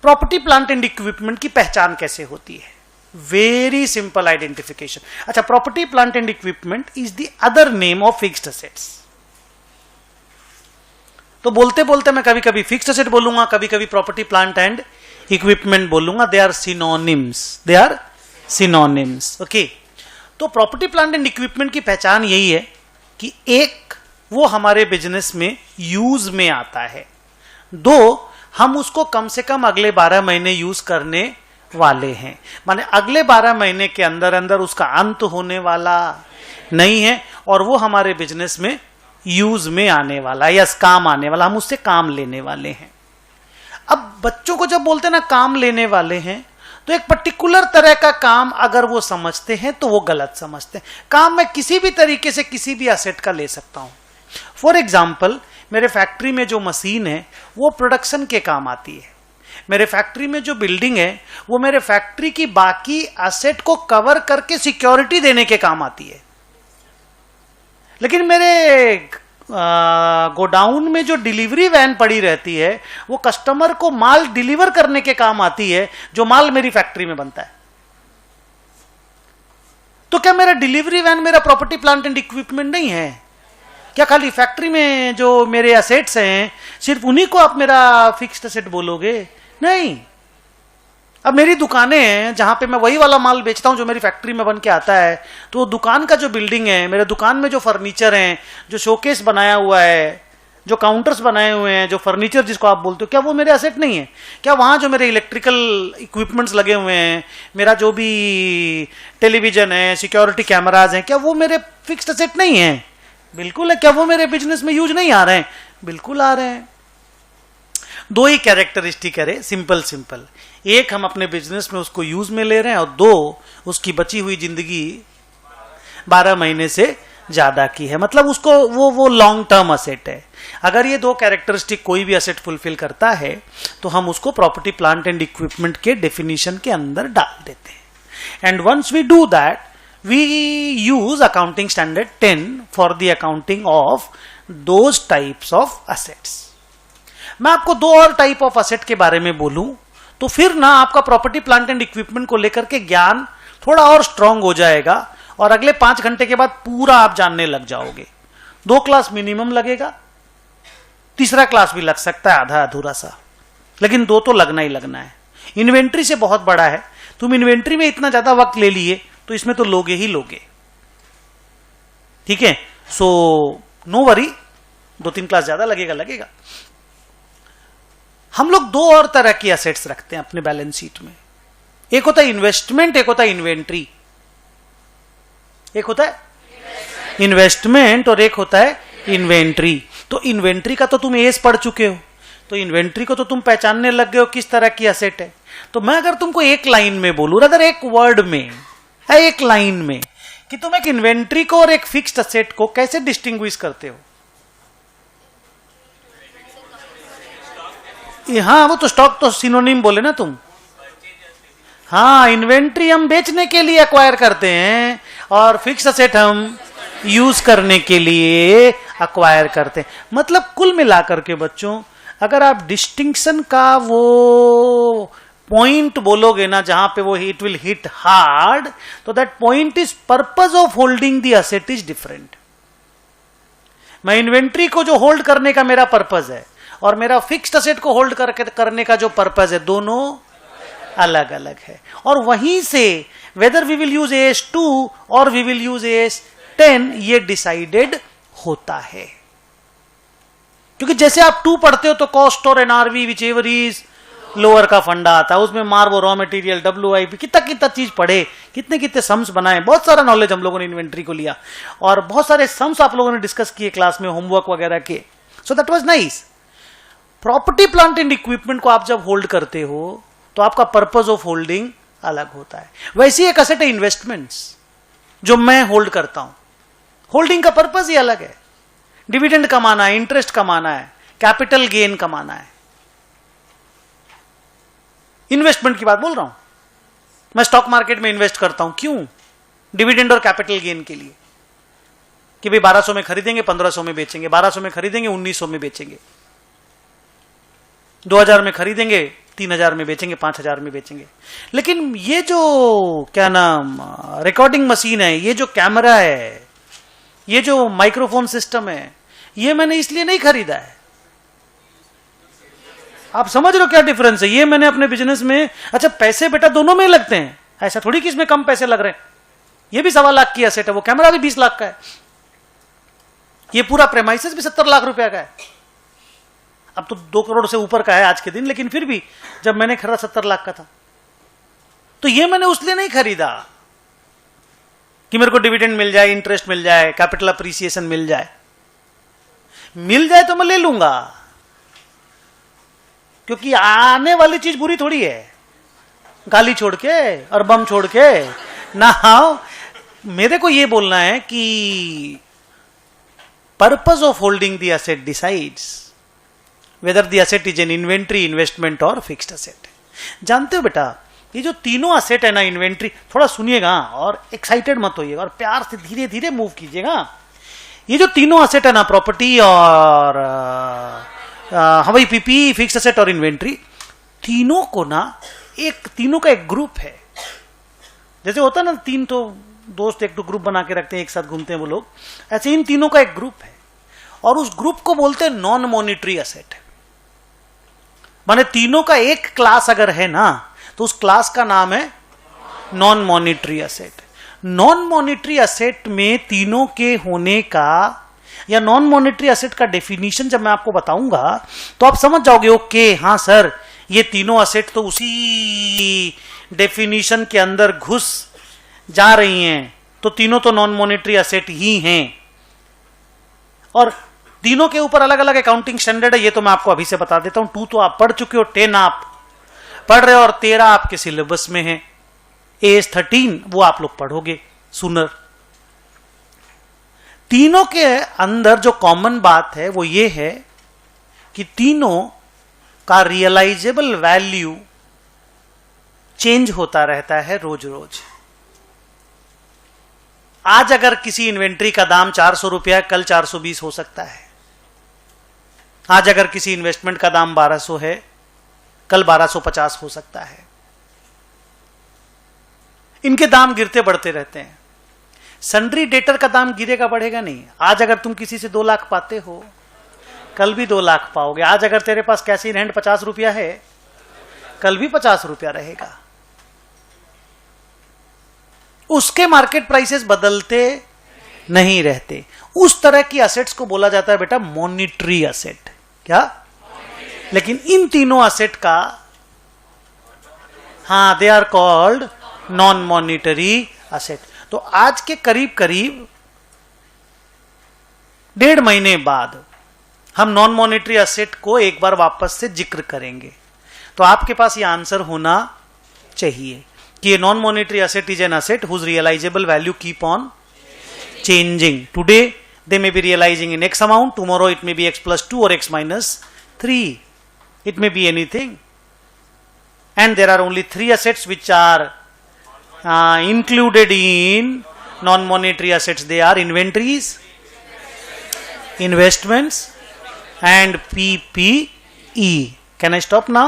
Property plant and equipment की पहचान कैसे होती है? Very simple identification. अच्छा, property plant and equipment is the other name of fixed assets. तो बोलते बोलते मैं कभी कभी फिक्स्ड असेट बोलूंगा, कभी कभी प्रॉपर्टी प्लांट एंड इक्विपमेंट बोलूंगा। They are synonyms. ओके, तो प्रॉपर्टी प्लांट एंड इक्विपमेंट की पहचान यही है कि एक, वो हमारे बिजनेस में यूज में आता है। दो, हम उसको कम से कम अगले 12 महीने यूज करने वाले हैं, माने अगले 12 महीने के अंदर अंदर उसका अंत होने वाला नहीं है, और वो हमारे बिजनेस में यूज में आने वाला या काम आने वाला, हम उससे काम लेने वाले हैं। अब बच्चों को जब बोलते हैं ना काम लेने वाले हैं, तो एक पर्टिकुलर तरह का काम अगर वो समझते हैं तो वो गलत समझते हैं। काम मैं किसी भी तरीके से किसी भी एसेट का ले सकता हूं। फॉर एग्जाम्पल, मेरे फैक्ट्री में जो मशीन है वो प्रोडक्शन के काम आती है। मेरे फैक्ट्री में जो बिल्डिंग है वो मेरे फैक्ट्री की बाकी एसेट को कवर करके सिक्योरिटी देने के काम आती है। लेकिन मेरे गोडाउन में जो डिलीवरी वैन पड़ी रहती है वो कस्टमर को माल डिलीवर करने के काम आती है, जो माल मेरी फैक्ट्री में बनता है। तो क्या मेरा डिलीवरी वैन मेरा प्रॉपर्टी प्लांट एंड इक्विपमेंट नहीं है? क्या खाली फैक्ट्री में जो मेरे एसेट्स हैं सिर्फ उन्हीं को आप मेरा फिक्स्ड एसेट बोलोगे? नहीं। अब मेरी दुकानें हैं जहां पे मैं वही वाला माल बेचता हूं जो मेरी फैक्ट्री में बन के आता है, तो वो दुकान का जो बिल्डिंग है, मेरे दुकान में जो फर्नीचर है, जो शोकेस बनाया हुआ है, जो काउंटर्स बनाए हुए हैं, जो फर्नीचर जिसको आप बोलते हो, क्या वो मेरे एसेट नहीं है? क्या वहां जो मेरे इलेक्ट्रिकल इक्विपमेंट्स लगे हुए हैं, मेरा जो भी टेलीविजन है, सिक्योरिटी कैमराज हैं, क्या वो मेरे फिक्स्ड एसेट नहीं है? बिल्कुल है। क्या वो मेरे बिजनेस में यूज नहीं आ रहे हैं? बिल्कुल आ रहे हैं। दो ही कैरेक्टरिस्टिक है, सिंपल। एक, हम अपने बिजनेस में उसको यूज में ले रहे हैं, और दो, उसकी बची हुई जिंदगी 12 महीने से ज्यादा की है, मतलब उसको वो लॉन्ग टर्म असेट है। अगर ये दो कैरेक्टरिस्टिक कोई भी असेट फुलफिल करता है तो हम उसको प्रॉपर्टी प्लांट एंड इक्विपमेंट के डेफिनेशन के अंदर डाल देते हैं। And once we do that, we use accounting standard 10 for the accounting of those types of assets। मैं आपको दो और टाइप ऑफ असेट के बारे में बोलूं तो फिर ना आपका प्रॉपर्टी प्लांट एंड इक्विपमेंट को लेकर के ज्ञान थोड़ा और स्ट्रांग हो जाएगा, और अगले 5 घंटे के बाद पूरा आप जानने लग जाओगे। 2 क्लास मिनिमम लगेगा, तीसरा क्लास भी लग सकता है आधा अधूरा सा, लेकिन 2 तो लगना ही लगना है। इन्वेंट्री से बहुत बड़ा है, तुम इन्वेंट्री में इतना ज्यादा वक्त ले लिए तो इसमें तो लोगे ही लोगे। ठीक है, सो नो वरी, 2-3 क्लास ज्यादा लगेगा। हम लोग 2 और तरह की एसेट्स रखते हैं अपने बैलेंस शीट में। एक होता है इन्वेस्टमेंट, एक होता है इन्वेंट्री। एक होता है इन्वेस्टमेंट और एक होता है इन्वेंट्री। तो इन्वेंट्री का तो तुम एस पढ़ चुके हो, तो इन्वेंट्री को तो तुम पहचानने लग गए हो किस तरह की एसेट है। तो मैं अगर तुमको एक लाइन में बोलूं, अगर एक वर्ड में है, एक लाइन में, कि तुम एक इन्वेंट्री को और एक फिक्स्ड असेट को कैसे डिस्टिंग्विश करते हो? हाँ, वो तो स्टॉक तो सिनोनिम बोले ना तुम। हाँ, इन्वेंट्री हम बेचने के लिए एक्वायर करते हैं और फिक्स्ड असेट हम यूज करने के लिए एक्वायर करते हैं। मतलब कुल मिलाकर के बच्चों, अगर आप डिस्टिंक्शन का वो पॉइंट बोलोगे ना जहां पे वो इट विल हिट हार्ड, तो that point is purpose of holding the asset is different. मैं इन्वेंट्री को जो होल्ड करने का मेरा पर्पज है और मेरा फिक्स्ड असेट को होल्ड करने का जो पर्पज है, दोनों अलग अलग है। और वहीं से whether we will use AS2 और वी विल यूज AS10 ये डिसाइडेड होता है। क्योंकि जैसे आप 2 पढ़ते हो तो कॉस्ट और NRV which ever is lower का फंडा आता है, उसमें मार्वो, रॉ मटेरियल, WIP, कितना चीज पढ़े, कितने सम्स बनाए, बहुत सारा नॉलेज हम लोगों ने इन्वेंट्री को लिया, और बहुत सारे सम्स आप लोगों ने डिस्कस किए क्लास में, होमवर्क वगैरह के। So that was nice. Property plant and equipment को आप जब होल्ड करते हो तो आपका पर्पज ऑफ होल्डिंग अलग होता है। वैसे एक असेट है इन्वेस्टमेंट्स, जो मैं होल्ड करता हूं, होल्डिंग का पर्पज ही अलग है। डिविडेंड कमाना है, इंटरेस्ट कमाना है, कैपिटल गेन कमाना है। इन्वेस्टमेंट की बात बोल रहा हूं, मैं स्टॉक मार्केट में इन्वेस्ट करता हूं, क्यों? डिविडेंड और कैपिटल गेन के लिए, कि भाई 1200 में खरीदेंगे, 1500 में बेचेंगे, 1200 में खरीदेंगे, 1900 में बेचेंगे। 2000 में खरीदेंगे, 3000 में बेचेंगे, 5000 में बेचेंगे। लेकिन ये जो क्या नाम रिकॉर्डिंग मशीन है, ये जो कैमरा है, ये जो माइक्रोफोन सिस्टम है, ये मैंने इसलिए नहीं खरीदा है। आप समझ रहे हो क्या डिफरेंस है? ये मैंने अपने बिजनेस में, अच्छा पैसे बेटा दोनों में लगते हैं, ऐसा थोड़ी कि इसमें कम पैसे लग रहे हैं। ये भी 1.25 लाख की एसेट है, वो कैमरा भी 20 लाख का है, ये पूरा प्रेमाइसिस भी 70 लाख रुपया का है। अब तो 2 करोड़ से ऊपर का है आज के दिन, लेकिन फिर भी जब मैंने खरीदा 70 लाख का था। तो ये मैंने उसलिए नहीं खरीदा कि मेरे को डिविडेंड मिल जाए, इंटरेस्ट मिल जाए, कैपिटल अप्रिसिएशन मिल जाए। मिल जाए तो मैं ले लूंगा, क्योंकि आने वाली चीज बुरी थोड़ी है। गाली छोड़ के और बम छोड़ के ना आओ। मेरे को ये बोलना है कि purpose of holding the asset decides whether the asset is N inventory, investment और फिक्स्ड एसेट। जानते हो बेटा, ये जो तीनों एसेट है ना, इन्वेंट्री, थोड़ा सुनिएगा और एक्साइटेड मत होइएगा और प्यार से धीरे धीरे मूव कीजिएगा। ये जो तीनों एसेट है ना, प्रॉपर्टी और हवाई पीपी, फिक्स्ड एसेट और इन्वेंट्री, तीनों को ना तीनों का एक ग्रुप है। जैसे होता है ना, 3 तो दोस्त एक ग्रुप बना के रखते हैं, एक साथ घूमते हैं वो लोग, ऐसे इन तीनों का एक ग्रुप है और उस ग्रुप को बोलते हैं नॉन मॉनिटरी एसेट। माने तीनों का एक क्लास अगर है ना, तो उस क्लास का नाम है non monetary asset. Non monetary asset में तीनों के होने का या नॉन मॉनिटरी एसेट का डेफिनेशन जब मैं आपको बताऊंगा तो आप समझ जाओगे, ओके हाँ सर, ये तीनों एसेट तो उसी डेफिनेशन के अंदर घुस जा रही हैं, तो तीनों तो नॉन मॉनिटरी एसेट ही हैं। और तीनों के ऊपर अलग अलग अकाउंटिंग स्टैंडर्ड है, ये तो मैं आपको अभी से बता देता हूं। 2 तो आप पढ़ चुके हो, 10 आप पढ़ रहे हो और 13 आपके सिलेबस में है। एज 13 वो आप लोग पढ़ोगे सुनर। तीनों के अंदर जो कॉमन बात है वो ये है कि तीनों का रियलाइजेबल वैल्यू चेंज होता रहता है रोज रोज। आज अगर किसी इन्वेंट्री का दाम 400 रुपया, कल 420 हो सकता है। आज अगर किसी इन्वेस्टमेंट का दाम 1200 है, कल 1250 हो सकता है। इनके दाम गिरते बढ़ते रहते हैं। सन्ड्री डेटर का दाम गिरेगा बढ़ेगा नहीं। आज अगर तुम किसी से 2 लाख पाते हो, कल भी 2 लाख पाओगे। आज अगर तेरे पास कैश इन हैंड 50 रुपया है, कल भी 50 रुपया रहेगा। उसके मार्केट प्राइसेस बदलते नहीं रहते। उस तरह की एसेट्स को बोला जाता है बेटा मॉनिटरी एसेट। क्या? लेकिन इन तीनों एसेट का, हाँ, they are called non monetary asset. तो आज के करीब करीब 1.5 महीने बाद हम नॉन मॉनिटरी एसेट को एक बार वापस से जिक्र करेंगे। तो आपके पास ये आंसर होना चाहिए कि ये non monetary asset is an asset whose realizable value keep on changing. Today they may be realizing in X amount, tomorrow it may be X plus 2 or X minus 3. It may be anything. And there are only 3 assets which are included in non-monetary assets. They are inventories, investments and PPE. Can I stop now?